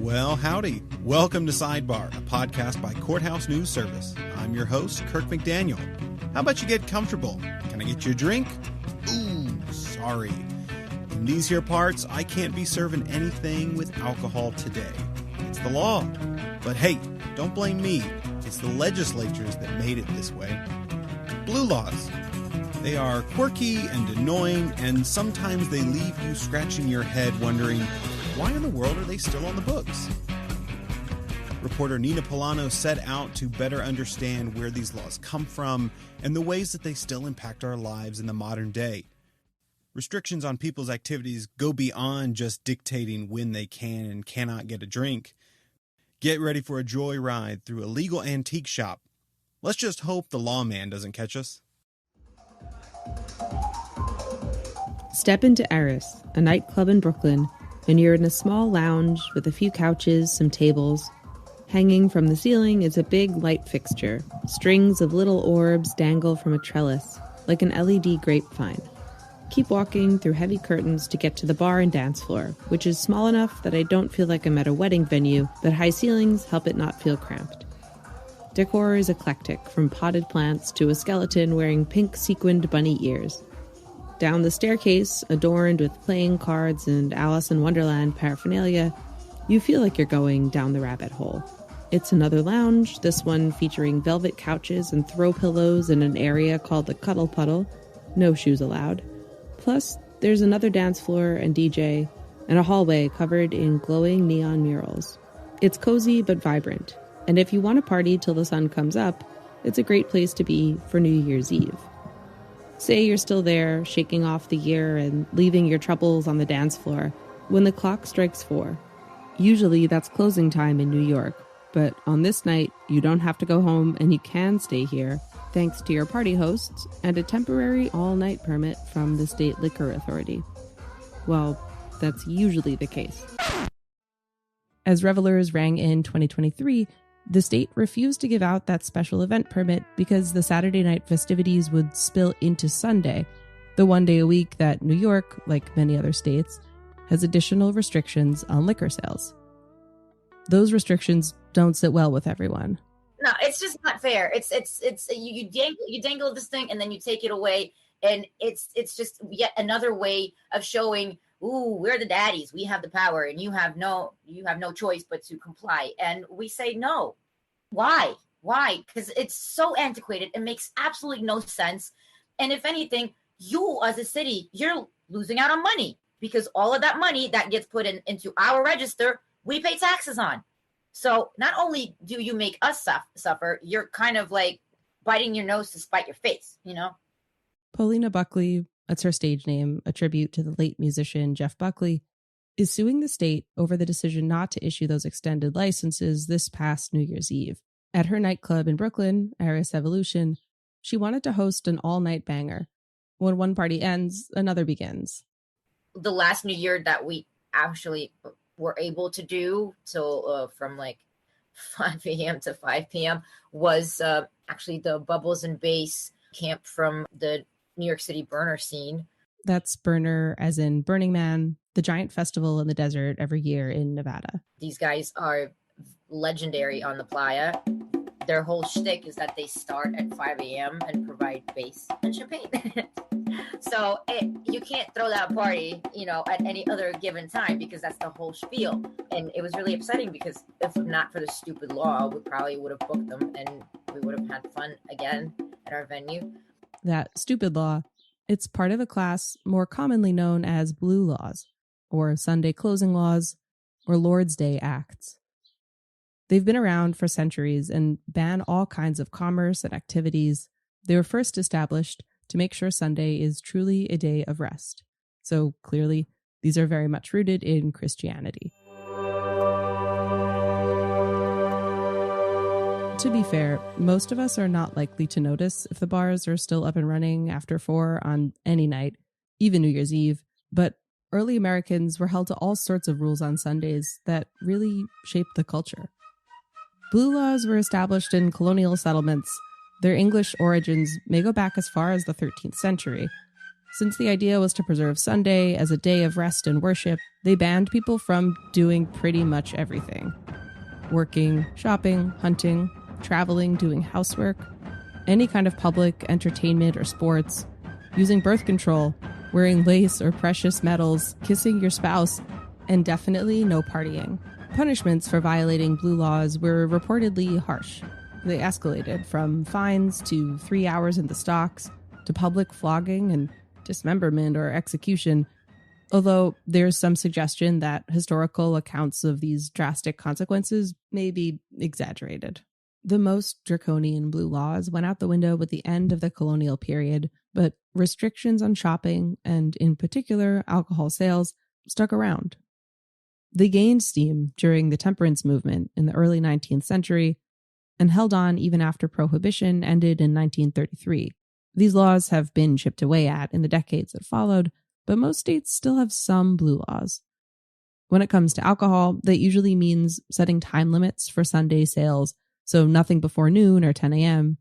Well, howdy. Welcome to Sidebar, a podcast by Courthouse News Service. I'm your host, Kirk McDaniel. How about you get comfortable? Can I get you a drink? Ooh, sorry. In these here parts, I can't be serving anything with alcohol today. It's the law. But hey, don't blame me. It's the legislatures that made it this way. Blue laws. They are quirky and annoying, and sometimes they leave you scratching your head wondering, why in the world are they still on the books? Reporter Nina Polano set out to better understand where these laws come from and the ways that they still impact our lives in the modern day. Restrictions on people's activities go beyond just dictating when they can and cannot get a drink. Get ready for a joyride through a legal antique shop. Let's just hope the lawman doesn't catch us. Step into Eris, a nightclub in Brooklyn, and you're in a small lounge with a few couches, some tables. Hanging from the ceiling is a big light fixture. Strings of little orbs dangle from a trellis, like an LED grapevine. Keep walking through heavy curtains to get to the bar and dance floor, which is small enough that I don't feel like I'm at a wedding venue, but high ceilings help it not feel cramped. Decor is eclectic, from potted plants to a skeleton wearing pink sequined bunny ears. Down the staircase, adorned with playing cards and Alice in Wonderland paraphernalia, you feel like you're going down the rabbit hole. It's another lounge, this one featuring velvet couches and throw pillows in an area called the Cuddle Puddle. No shoes allowed. Plus, there's another dance floor and DJ, and a hallway covered in glowing neon murals. It's cozy but vibrant, and if you want to party till the sun comes up, it's a great place to be for New Year's Eve. Say you're still there, shaking off the year and leaving your troubles on the dance floor when the clock strikes 4. Usually that's closing time in New York, but on this night, you don't have to go home and you can stay here, thanks to your party hosts and a temporary all-night permit from the State Liquor Authority. Well, that's usually the case. As revelers rang in 2023, the state refused to give out that special event permit because the Saturday night festivities would spill into Sunday, the one day a week that New York, like many other states, has additional restrictions on liquor sales. Those restrictions don't sit well with everyone. No, it's just not fair. It's you dangle this thing and then you take it away, and it's just yet another way of showing, ooh, we're the daddies, we have the power, and you have no choice but to comply. And we say no. Why? Because it's so antiquated. It makes absolutely no sense. And if anything, you as a city, you're losing out on money, because all of that money that gets put into our register, we pay taxes on. So not only do you make us suffer, you're kind of like biting your nose to spite your face, you know? Paulina Buckley, that's her stage name, a tribute to the late musician Jeff Buckley, is suing the state over the decision not to issue those extended licenses this past New Year's Eve. At her nightclub in Brooklyn, Eris Evolution, she wanted to host an all-night banger. When one party ends, another begins. The last New Year that we actually were able to do, so from like 5 a.m. to 5 p.m. was actually the Bubbles and Bass camp from the New York City burner scene. That's Burner as in Burning Man, the giant festival in the desert every year in Nevada. These guys are legendary on the playa. Their whole shtick is that they start at 5 a.m. and provide bass and champagne. So you can't throw that party, at any other given time, because that's the whole spiel. And it was really upsetting, because if not for the stupid law, we probably would have booked them and we would have had fun again at our venue. That stupid law, it's part of a class more commonly known as blue laws, or Sunday closing laws, or Lord's Day acts. They've been around for centuries and ban all kinds of commerce and activities. They were first established to make sure Sunday is truly a day of rest. So clearly, these are very much rooted in Christianity. To be fair, most of us are not likely to notice if the bars are still up and running after 4 on any night, even New Year's Eve, but early Americans were held to all sorts of rules on Sundays that really shaped the culture. Blue laws were established in colonial settlements. Their English origins may go back as far as the 13th century. Since the idea was to preserve Sunday as a day of rest and worship, they banned people from doing pretty much everything. Working, shopping, hunting, traveling, doing housework, any kind of public entertainment or sports, using birth control, wearing lace or precious metals, kissing your spouse, and definitely no partying. Punishments for violating blue laws were reportedly harsh. They escalated from fines to 3 hours in the stocks to public flogging and dismemberment or execution, although there's some suggestion that historical accounts of these drastic consequences may be exaggerated. The most draconian blue laws went out the window with the end of the colonial period, but restrictions on shopping, and in particular alcohol sales, stuck around. They gained steam during the temperance movement in the early 19th century and held on even after Prohibition ended in 1933. These laws have been chipped away at in the decades that followed, but most states still have some blue laws. When it comes to alcohol, that usually means setting time limits for Sunday sales, so nothing before noon or 10 a.m.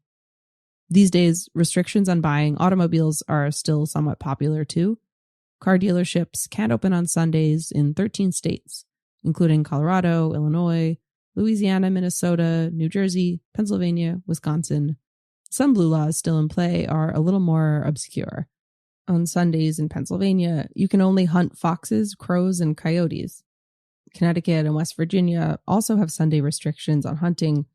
These days, restrictions on buying automobiles are still somewhat popular too. Car dealerships can't open on Sundays in 13 states, including Colorado, Illinois, Louisiana, Minnesota, New Jersey, Pennsylvania, Wisconsin. Some blue laws still in play are a little more obscure. On Sundays in Pennsylvania, you can only hunt foxes, crows, and coyotes. Connecticut and West Virginia also have Sunday restrictions on hunting.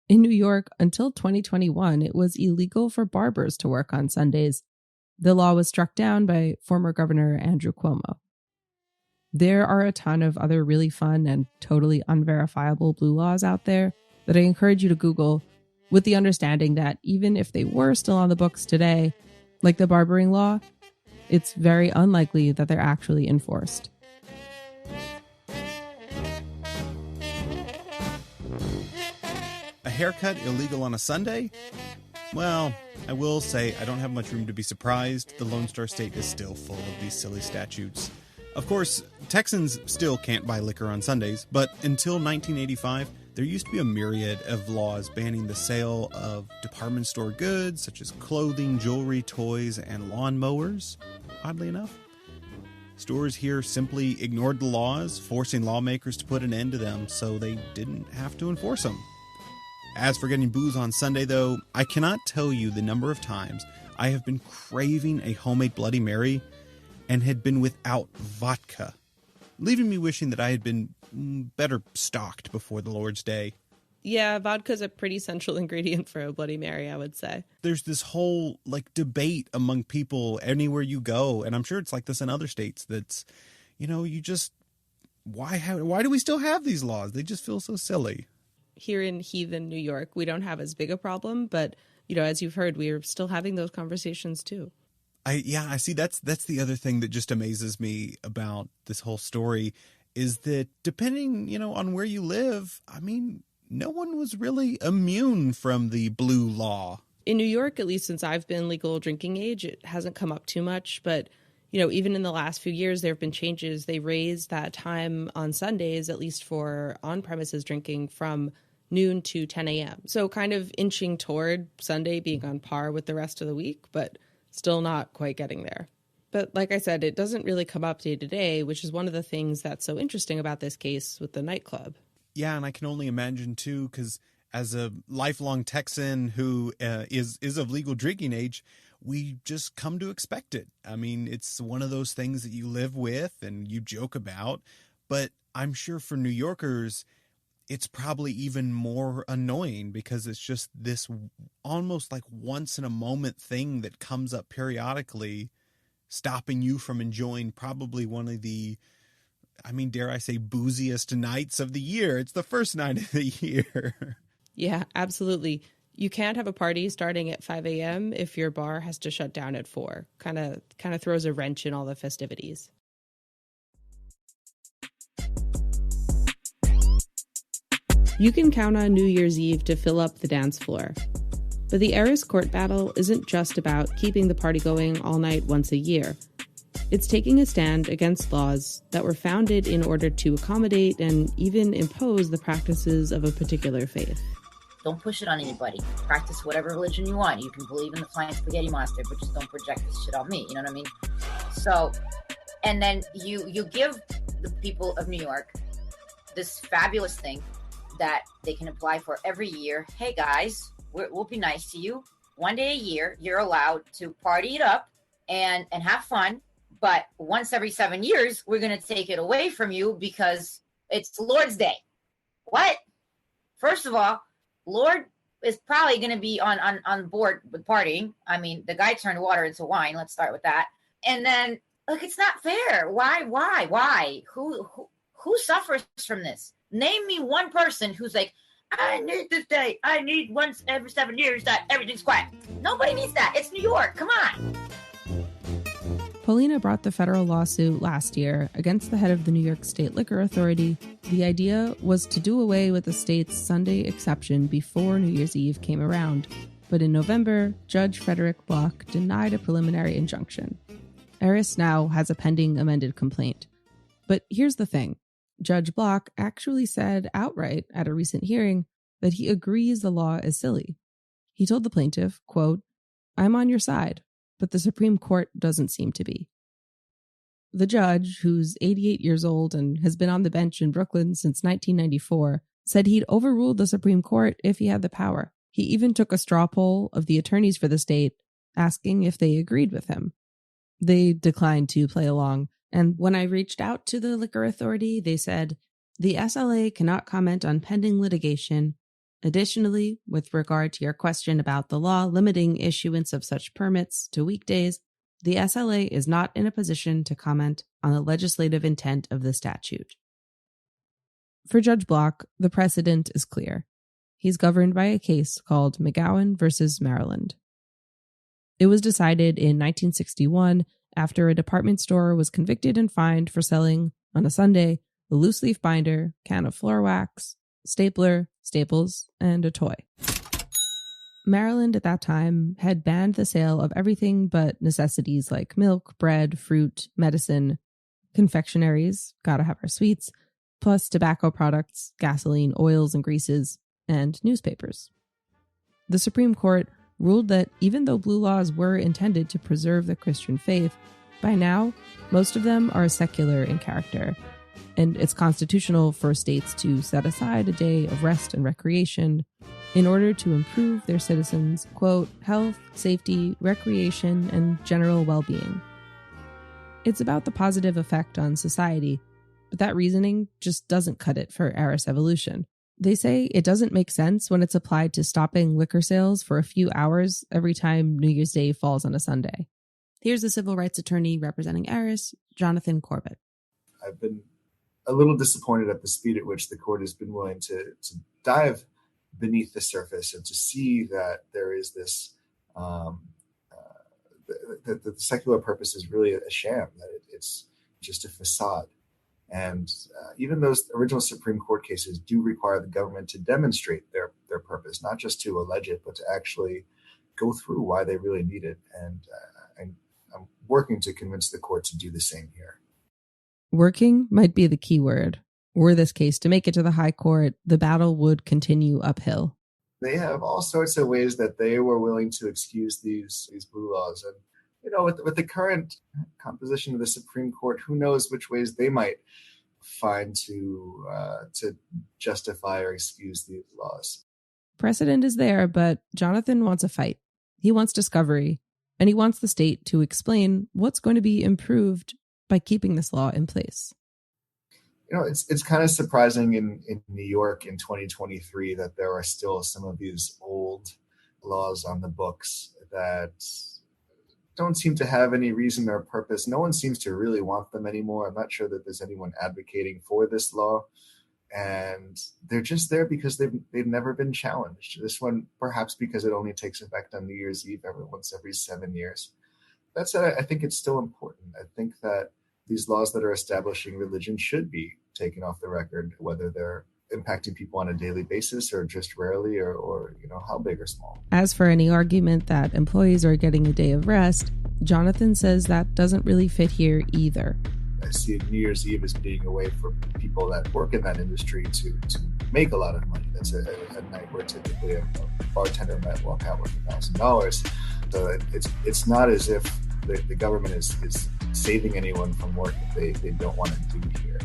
In New York, until 2021, it was illegal for barbers to work on Sundays. The law was struck down by former Governor Andrew Cuomo. There are a ton of other really fun and totally unverifiable blue laws out there that I encourage you to Google, with the understanding that even if they were still on the books today, like the barbering law, it's very unlikely that they're actually enforced. A haircut illegal on a Sunday? Well, I will say I don't have much room to be surprised. The Lone Star State is still full of these silly statutes. Of course, Texans still can't buy liquor on Sundays, but until 1985, there used to be a myriad of laws banning the sale of department store goods, such as clothing, jewelry, toys, and lawnmowers, oddly enough. Stores here simply ignored the laws, forcing lawmakers to put an end to them so they didn't have to enforce them. As for getting booze on Sunday, though, I cannot tell you the number of times I have been craving a homemade Bloody Mary and had been without vodka, leaving me wishing that I had been better stocked before the Lord's Day. Yeah, vodka's a pretty central ingredient for a Bloody Mary, I would say. There's this whole debate among people anywhere you go, and I'm sure it's like this in other states. That's, you just why do we still have these laws? They just feel so silly. Here in heathen New York, we don't have as big a problem, but as you've heard, we're still having those conversations too. I see. That's the other thing that just amazes me about this whole story is that depending, on where you live, no one was really immune from the blue law. In New York, at least since I've been legal drinking age, it hasn't come up too much. But, even in the last few years, there have been changes. They raised that time on Sundays, at least for on-premises drinking, from noon to 10 a.m. So kind of inching toward Sunday being on par with the rest of the week, but still not quite getting there. But like I said, it doesn't really come up day to day, which is one of the things that's so interesting about this case with the nightclub. Yeah, and I can only imagine, too, because as a lifelong Texan who is of legal drinking age, we just come to expect it. It's one of those things that you live with and you joke about. But I'm sure for New Yorkers, it's probably even more annoying because it's just this almost like once in a moment thing that comes up periodically, stopping you from enjoying probably one of the, dare I say, booziest nights of the year. It's the first night of the year. Yeah, absolutely. You can't have a party starting at 5 a.m. if your bar has to shut down at 4. Kind of throws a wrench in all the festivities. You can count on New Year's Eve to fill up the dance floor. But the Eris court battle isn't just about keeping the party going all night once a year. It's taking a stand against laws that were founded in order to accommodate and even impose the practices of a particular faith. Don't push it on anybody. Practice whatever religion you want. You can believe in the flying spaghetti monster, but just don't project this shit on me. You know what I mean? So, and then you give the people of New York this fabulous thing that they can apply for every year. Hey guys, we'll be nice to you. One day a year, you're allowed to party it up and have fun. But once every 7 years, we're going to take it away from you because it's Lord's Day. What? First of all, Lord is probably going to be on board with partying. I mean, the guy turned water into wine. Let's start with that. And then, look, it's not fair. Why? Who suffers from this? Name me one person who's like, I need this day. I need once every 7 years that everything's quiet. Nobody needs that. It's New York. Come on. Paulina brought the federal lawsuit last year against the head of the New York State Liquor Authority. The idea was to do away with the state's Sunday exception before New Year's Eve came around. But in November, Judge Frederick Block denied a preliminary injunction. Eris now has a pending amended complaint. But here's the thing. Judge Block actually said outright at a recent hearing that he agrees the law is silly. He told the plaintiff, quote, "I'm on your side, but the Supreme Court doesn't seem to be." The judge, who's 88 years old and has been on the bench in Brooklyn since 1994, said he'd overruled the Supreme Court if he had the power. He even took a straw poll of the attorneys for the state, asking if they agreed with him. They declined to play along, and when I reached out to the Liquor Authority, they said, "The SLA cannot comment on pending litigation. Additionally, with regard to your question about the law limiting issuance of such permits to weekdays, the SLA is not in a position to comment on the legislative intent of the statute." For Judge Block, the precedent is clear. He's governed by a case called McGowan versus Maryland. It was decided in 1961 after a department store was convicted and fined for selling, on a Sunday, a loose leaf binder, can of floor wax, stapler, staples, and a toy. Maryland at that time had banned the sale of everything but necessities like milk, bread, fruit, medicine, confectionaries, gotta have our sweets, plus tobacco products, gasoline, oils and greases, and newspapers. The Supreme Court ruled that even though blue laws were intended to preserve the Christian faith, by now, most of them are secular in character, and it's constitutional for states to set aside a day of rest and recreation in order to improve their citizens' quote, health, safety, recreation, and general well-being. It's about the positive effect on society, but that reasoning just doesn't cut it for Eris evolution. They say it doesn't make sense when it's applied to stopping liquor sales for a few hours every time New Year's Day falls on a Sunday. Here's the civil rights attorney representing Eris, Jonathan Corbett. I've been a little disappointed at the speed at which the court has been willing to dive beneath the surface and to see that there is this, that the secular purpose is really a sham, that it's just a facade. And even those original Supreme Court cases do require the government to demonstrate their purpose, not just to allege it, but to actually go through why they really need it. And I'm working to convince the court to do the same here. Working might be the key word. Were this case to make it to the high court, the battle would continue uphill. They have all sorts of ways that they were willing to excuse these blue laws. And, you know, with the current composition of the Supreme Court, who knows which ways they might find to justify or excuse these laws. Precedent is there, but Jonathan wants a fight. He wants discovery, and he wants the state to explain what's going to be improved by keeping this law in place. You know, it's kind of surprising in New York in 2023 that there are still some of these old laws on the books that don't seem to have any reason or purpose. No one seems to really want them anymore. I'm not sure that there's anyone advocating for this law. And they're just there because they've never been challenged. This one, perhaps because it only takes effect on New Year's Eve once every 7 years. That said, I think it's still important. I think that these laws that are establishing religion should be taken off the record, whether they're impacting people on a daily basis or just rarely or you know, how big or small. As for any argument that employees are getting a day of rest, Jonathan says that doesn't really fit here either. I see New Year's Eve as being a way for people that work in that industry to make a lot of money. That's a night where typically a bartender might walk out with $1,000. So it's not as if the government is saving anyone from work that they don't want to do here.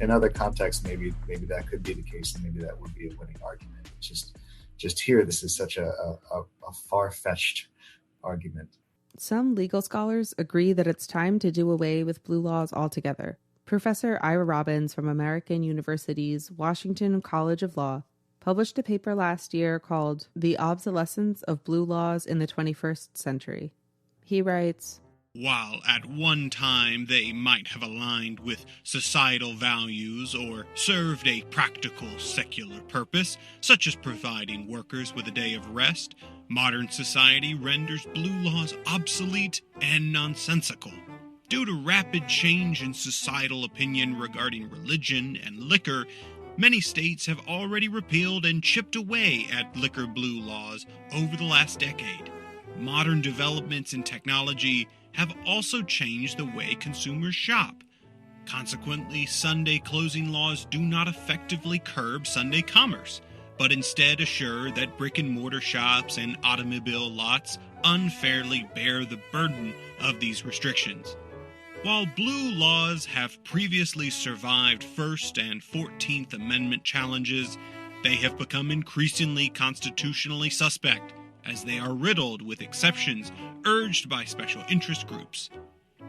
In other contexts, maybe that could be the case, and maybe that would be a winning argument. It's just here, this is such a far-fetched argument. Some legal scholars agree that it's time to do away with blue laws altogether. Professor Ira Robbins from American University's Washington College of Law published a paper last year called The Obsolescence of Blue Laws in the 21st Century. He writes, while at one time they might have aligned with societal values or served a practical secular purpose, such as providing workers with a day of rest, modern society renders blue laws obsolete and nonsensical. Due to rapid change in societal opinion regarding religion and liquor, many states have already repealed and chipped away at liquor blue laws over the last decade. Modern developments in technology have also changed the way consumers shop. Consequently, Sunday closing laws do not effectively curb Sunday commerce, but instead assure that brick-and-mortar shops and automobile lots unfairly bear the burden of these restrictions. While blue laws have previously survived First and 14th Amendment challenges, they have become increasingly constitutionally suspect, as they are riddled with exceptions urged by special interest groups.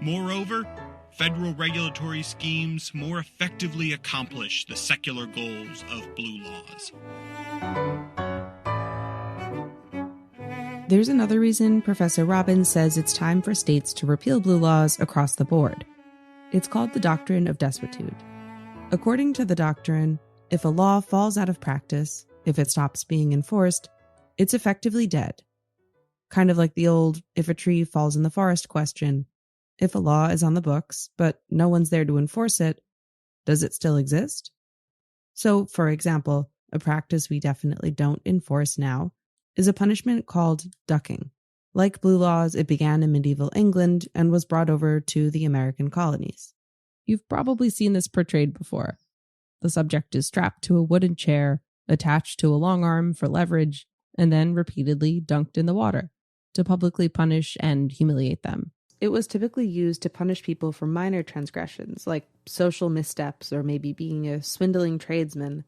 Moreover, federal regulatory schemes more effectively accomplish the secular goals of blue laws. There's another reason Professor Robbins says it's time for states to repeal blue laws across the board. It's called the doctrine of desuetude. According to the doctrine, if a law falls out of practice, if it stops being enforced, it's effectively dead. Kind of like the old, if a tree falls in the forest question. If a law is on the books, but no one's there to enforce it, does it still exist? So, for example, a practice we definitely don't enforce now is a punishment called ducking. Like blue laws, it began in medieval England and was brought over to the American colonies. You've probably seen this portrayed before. The subject is strapped to a wooden chair, attached to a long arm for leverage, and then repeatedly dunked in the water to publicly punish and humiliate them. It was typically used to punish people for minor transgressions, like social missteps or maybe being a swindling tradesman.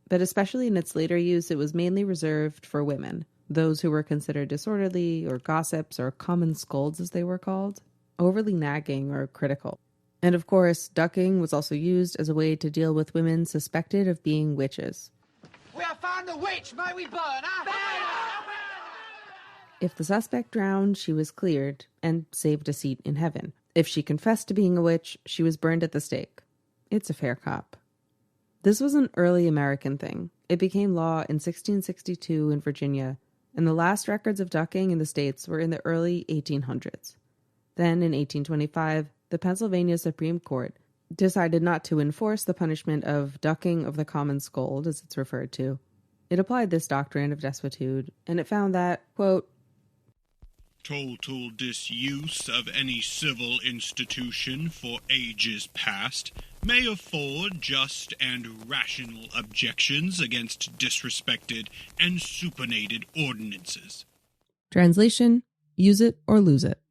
But especially in its later use, it was mainly reserved for women, those who were considered disorderly or gossips or common scolds as they were called, overly nagging or critical. And of course, ducking was also used as a way to deal with women suspected of being witches. We have found the witch, may we burn her? If the suspect drowned, she was cleared and saved a seat in heaven. If she confessed to being a witch, she was burned at the stake. It's a fair cop. This was an early American thing. It became law in 1662 in Virginia, and the last records of ducking in the States were in the early 1800s. Then, in 1825, the Pennsylvania Supreme Court decided not to enforce the punishment of ducking of the common scold, as it's referred to. It applied this doctrine of desuetude, and it found that, quote, total disuse of any civil institution for ages past may afford just and rational objections against disrespected and supinated ordinances. Translation, use it or lose it.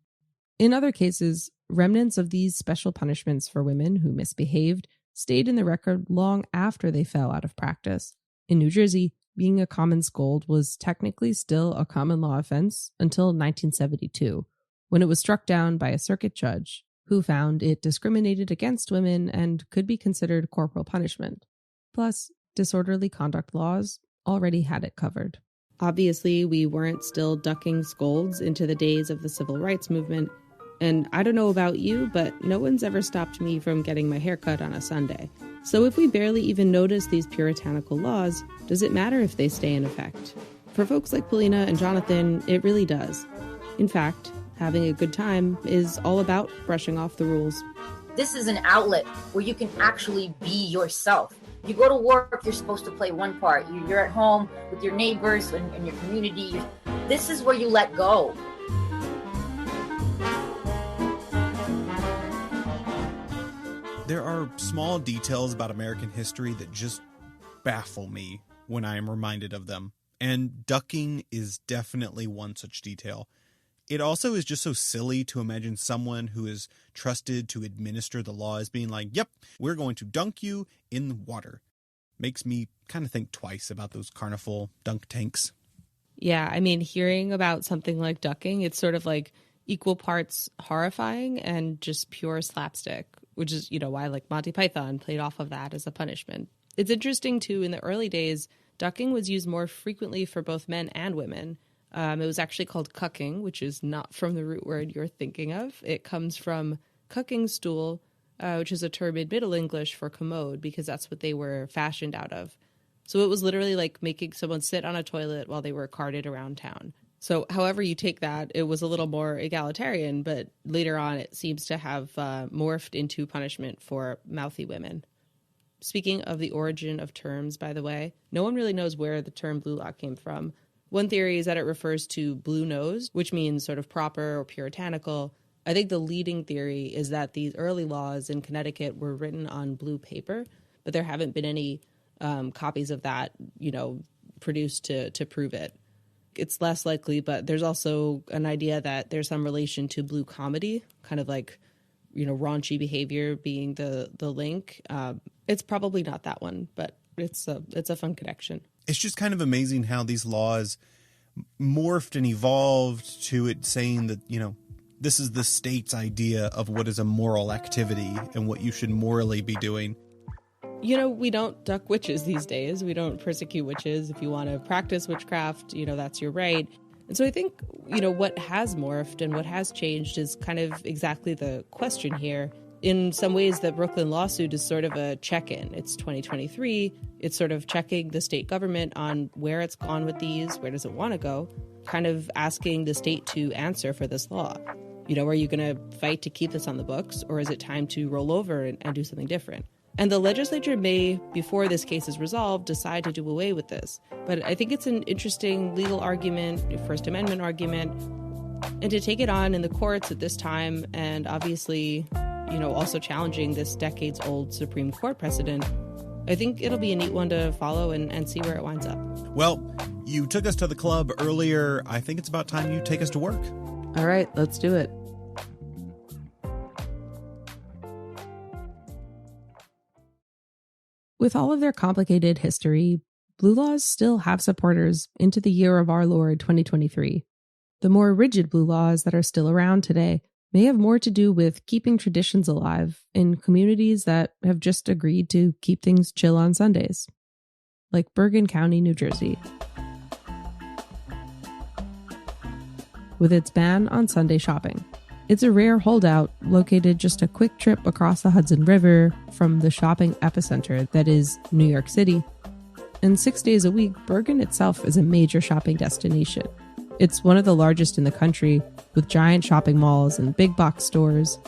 In other cases, remnants of these special punishments for women who misbehaved stayed in the record long after they fell out of practice. In New Jersey, being a common scold was technically still a common law offense until 1972, when it was struck down by a circuit judge who found it discriminated against women and could be considered corporal punishment. Plus, disorderly conduct laws already had it covered. Obviously, we weren't still ducking scolds into the days of the civil rights movement, and I don't know about you, but no one's ever stopped me from getting my hair cut on a Sunday. So if we barely even notice these puritanical laws, does it matter if they stay in effect? For folks like Polina and Jonathan, it really does. In fact, having a good time is all about brushing off the rules. This is an outlet where you can actually be yourself. You go to work, you're supposed to play one part. You're at home with your neighbors and your community. This is where you let go. There are small details about American history that just baffle me when I am reminded of them, and ducking is definitely one such detail. It also is just so silly to imagine someone who is trusted to administer the law as being like, yep, we're going to dunk you in the water. Makes me kind of think twice about those carnival dunk tanks. Yeah, I mean, hearing about something like ducking, it's sort of like equal parts horrifying and just pure slapstick, which is, why like Monty Python played off of that as a punishment. It's interesting, too, in the early days, ducking was used more frequently for both men and women. It was actually called cucking, which is not from the root word you're thinking of. It comes from cucking stool, which is a term in Middle English for commode, because that's what they were fashioned out of. So it was literally like making someone sit on a toilet while they were carted around town. So however you take that, it was a little more egalitarian, but later on it seems to have morphed into punishment for mouthy women. Speaking of the origin of terms, by the way, no one really knows where the term blue law came from. One theory is that it refers to blue-nosed, which means sort of proper or puritanical. I think the leading theory is that these early laws in Connecticut were written on blue paper, but there haven't been any copies of that, produced to prove it. It's less likely, but there's also an idea that there's some relation to blue comedy, kind of like, raunchy behavior being the link. It's probably not that one, but it's a fun connection. It's just kind of amazing how these laws morphed and evolved to it saying that, this is the state's idea of what is a moral activity and what you should morally be doing. We don't duck witches these days. We don't persecute witches. If you want to practice witchcraft, that's your right. And so I think, what has morphed and what has changed is kind of exactly the question here. In some ways, the Brooklyn lawsuit is sort of a check-in. It's 2023. It's sort of checking the state government on where it's gone with these, where does it want to go, kind of asking the state to answer for this law. Are you going to fight to keep this on the books, or is it time to roll over and do something different? And the legislature may, before this case is resolved, decide to do away with this. But I think it's an interesting legal argument, First Amendment argument, and to take it on in the courts at this time, and obviously, also challenging this decades-old Supreme Court precedent, I think it'll be a neat one to follow and see where it winds up. Well, you took us to the club earlier. I think it's about time you take us to work. All right, let's do it. With all of their complicated history, blue laws still have supporters into the year of our Lord 2023. The more rigid blue laws that are still around today may have more to do with keeping traditions alive in communities that have just agreed to keep things chill on Sundays, like Bergen County, New Jersey. With its ban on Sunday shopping. It's a rare holdout located just a quick trip across the Hudson River from the shopping epicenter that is New York City. And 6 days a week, Bergen itself is a major shopping destination. It's one of the largest in the country, with giant shopping malls and big box stores.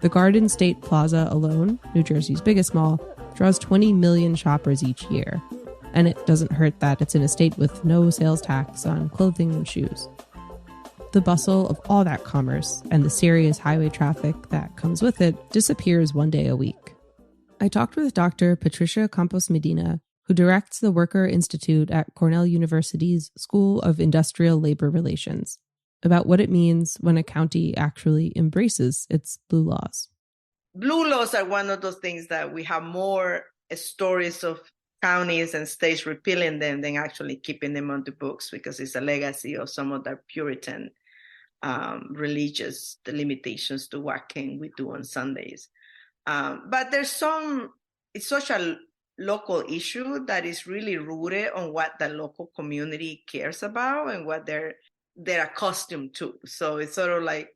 The Garden State Plaza alone, New Jersey's biggest mall, draws 20 million shoppers each year. And it doesn't hurt that it's in a state with no sales tax on clothing and shoes. The bustle of all that commerce and the serious highway traffic that comes with it disappears one day a week. I talked with Dr. Patricia Campos Medina, who directs the Worker Institute at Cornell University's School of Industrial Labor Relations, about what it means when a county actually embraces its blue laws. Blue laws are one of those things that we have more stories of counties and states repealing them than actually keeping them on the books, because it's a legacy of some of their Puritan religious limitations to what can we do on Sundays. But it's such a local issue that is really rooted on what the local community cares about and what they're accustomed to. So it's sort of like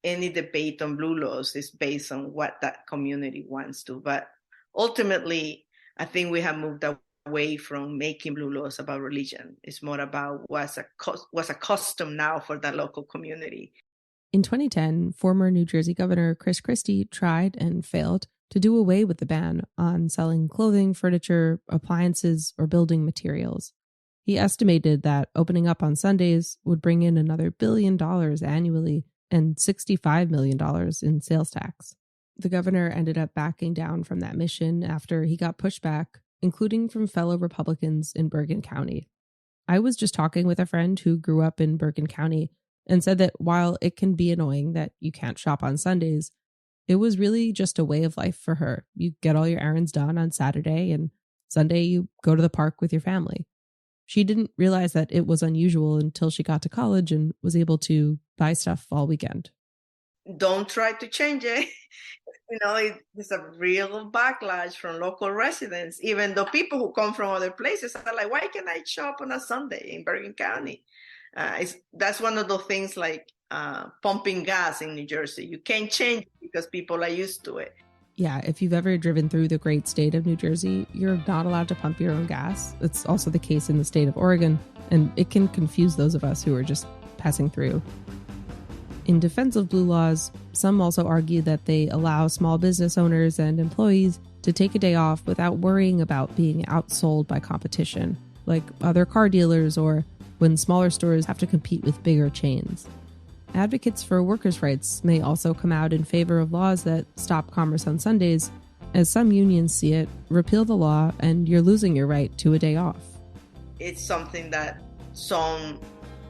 any debate on blue laws is based on what that community wants to. But ultimately, I think we have moved away from making blue laws about religion. It's more about what's a custom now for that local community. In 2010, former New Jersey Governor Chris Christie tried and failed to do away with the ban on selling clothing, furniture, appliances, or building materials. He estimated that opening up on Sundays would bring in another $1 billion annually and $65 million in sales tax. The governor ended up backing down from that mission after he got pushback, including from fellow Republicans in Bergen County. I was just talking with a friend who grew up in Bergen County and said that while it can be annoying that you can't shop on Sundays, it was really just a way of life for her. You get all your errands done on Saturday, and Sunday you go to the park with your family. She didn't realize that it was unusual until she got to college and was able to buy stuff all weekend. Don't try to change it. There's a real backlash from local residents, even though people who come from other places are like, why can I shop on a Sunday in Bergen County? That's one of those things like pumping gas in New Jersey. You can't change it because people are used to it. Yeah, if you've ever driven through the great state of New Jersey, you're not allowed to pump your own gas. It's also the case in the state of Oregon, and it can confuse those of us who are just passing through. In defense of blue laws, some also argue that they allow small business owners and employees to take a day off without worrying about being outsold by competition, like other car dealers or when smaller stores have to compete with bigger chains. Advocates for workers' rights may also come out in favor of laws that stop commerce on Sundays. As some unions see it, repeal the law and you're losing your right to a day off. It's something that some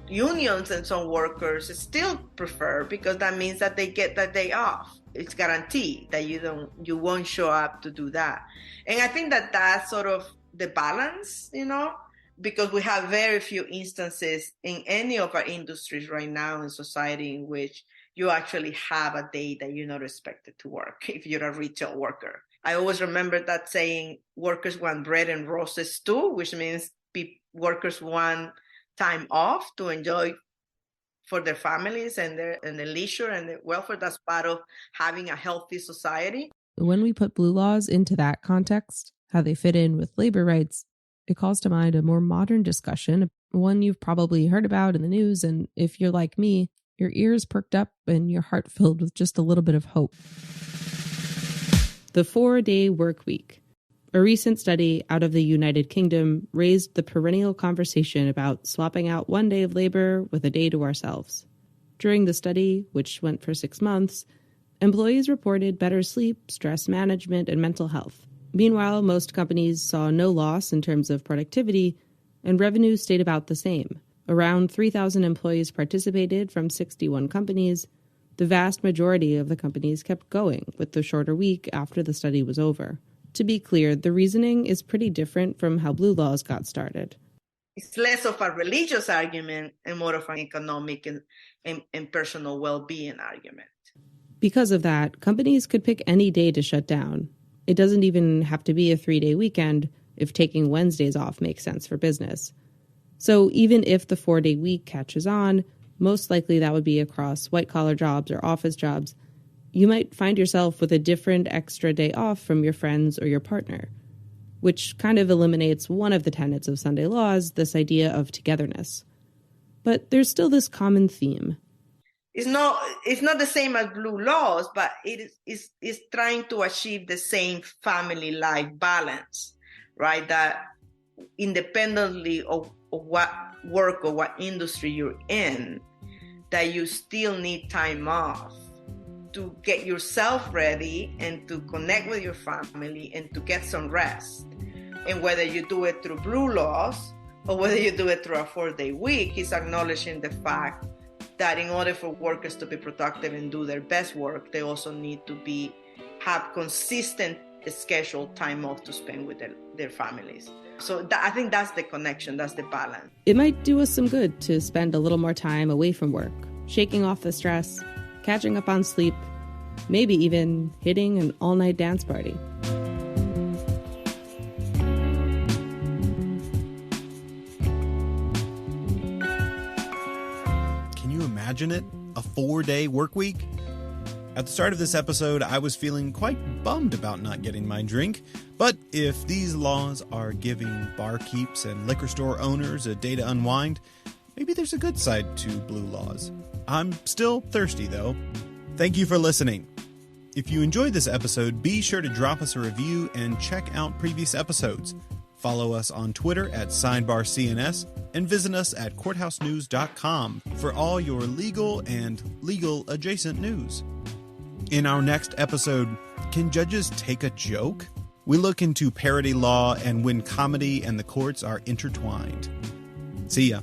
unions and some workers still prefer because that means that they get that day off. It's guaranteed that you won't show up to do that. And I think that that's sort of the balance, because we have very few instances in any of our industries right now in society in which you actually have a day that you're not expected to work if you're a retail worker. I always remember that saying, workers want bread and roses too, which means workers want time off to enjoy for their families and their leisure and their welfare. That's part of having a healthy society. When we put blue laws into that context, how they fit in with labor rights, it calls to mind a more modern discussion, one you've probably heard about in the news, and if you're like me, your ears perked up and your heart filled with just a little bit of hope. The 4-day work week. A recent study out of the United Kingdom raised the perennial conversation about swapping out one day of labor with a day to ourselves. During the study, which went for 6 months, employees reported better sleep, stress management, and mental health. Meanwhile, most companies saw no loss in terms of productivity, and revenue stayed about the same. Around 3,000 employees participated from 61 companies. The vast majority of the companies kept going with the shorter week after the study was over. To be clear, the reasoning is pretty different from how blue laws got started. It's less of a religious argument and more of an economic and personal well-being argument. Because of that, companies could pick any day to shut down. It doesn't even have to be a 3-day weekend if taking Wednesdays off makes sense for business. So even if the 4-day week catches on, most likely that would be across white-collar jobs or office jobs. You might find yourself with a different extra day off from your friends or your partner, which kind of eliminates one of the tenets of Sunday laws, this idea of togetherness. But there's still this common theme. It's not the same as blue laws, but it's trying to achieve the same family life balance, right? That independently of what work or what industry you're in, that you still need time off to get yourself ready and to connect with your family and to get some rest. And whether you do it through blue laws or whether you do it through a 4-day week, is acknowledging the fact that in order for workers to be productive and do their best work, they also need to have consistent scheduled time off to spend with their families. So I think that's the connection, that's the balance. It might do us some good to spend a little more time away from work, shaking off the stress, catching up on sleep, maybe even hitting an all-night dance party. Imagine it, a 4-day work week. At the start of this episode, I was feeling quite bummed about not getting my drink, but if these laws are giving barkeeps and liquor store owners a day to unwind, maybe there's a good side to blue laws. I'm still thirsty, though. Thank you for listening. If you enjoyed this episode, be sure to drop us a review and check out previous episodes. Follow us on Twitter at SidebarCNS and visit us at courthousenews.com for all your legal and legal-adjacent news. In our next episode, can judges take a joke? We look into parody law and when comedy and the courts are intertwined. See ya.